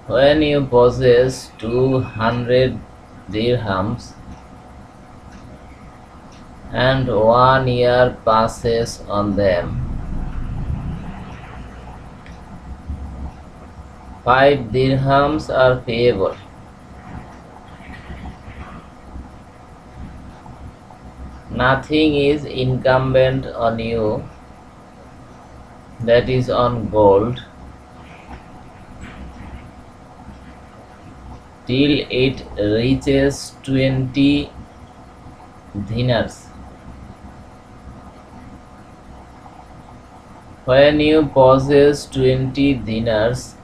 When you possess 200 dirhams and 1 year passes on them, 5 dirhams are payable. Nothing is incumbent on you, that is on gold, till it reaches 20 dinars. When you possess 20 dinars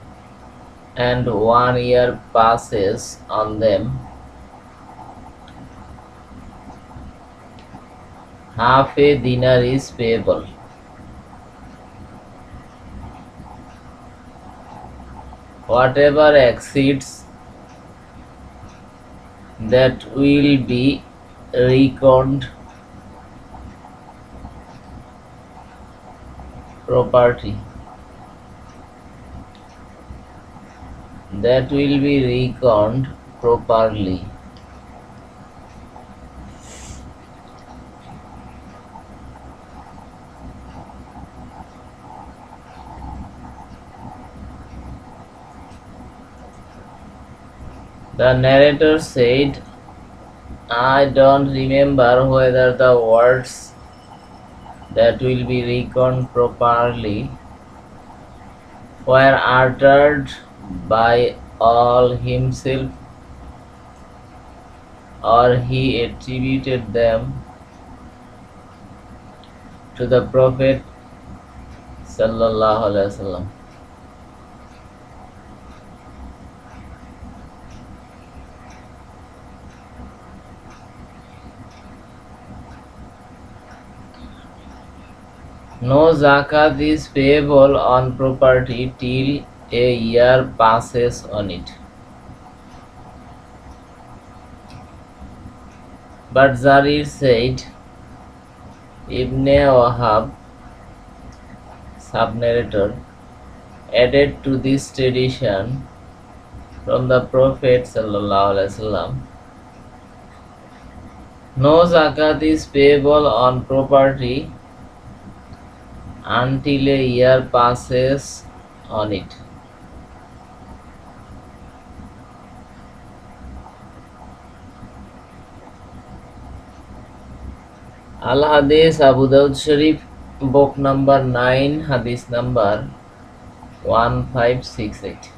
and 1 year passes on them, half a dinar is payable. Whatever exceeds that will be reckoned property. That will be reckoned properly. The narrator said, I don't remember whether the words that will be reckoned properly were uttered by all himself or he attributed them to the Prophet sallallahu alaihi wasallam. No zakat is payable on property till a year passes on it. But Jarir said, Ibn Wahab, sub-narrator, added to this tradition from the Prophet sallallahu alaihi wasallam, no zakat is payable on property until a year passes on it. Al-Hadith Abu Dawud Sharif, book number 9, hadith number 1568.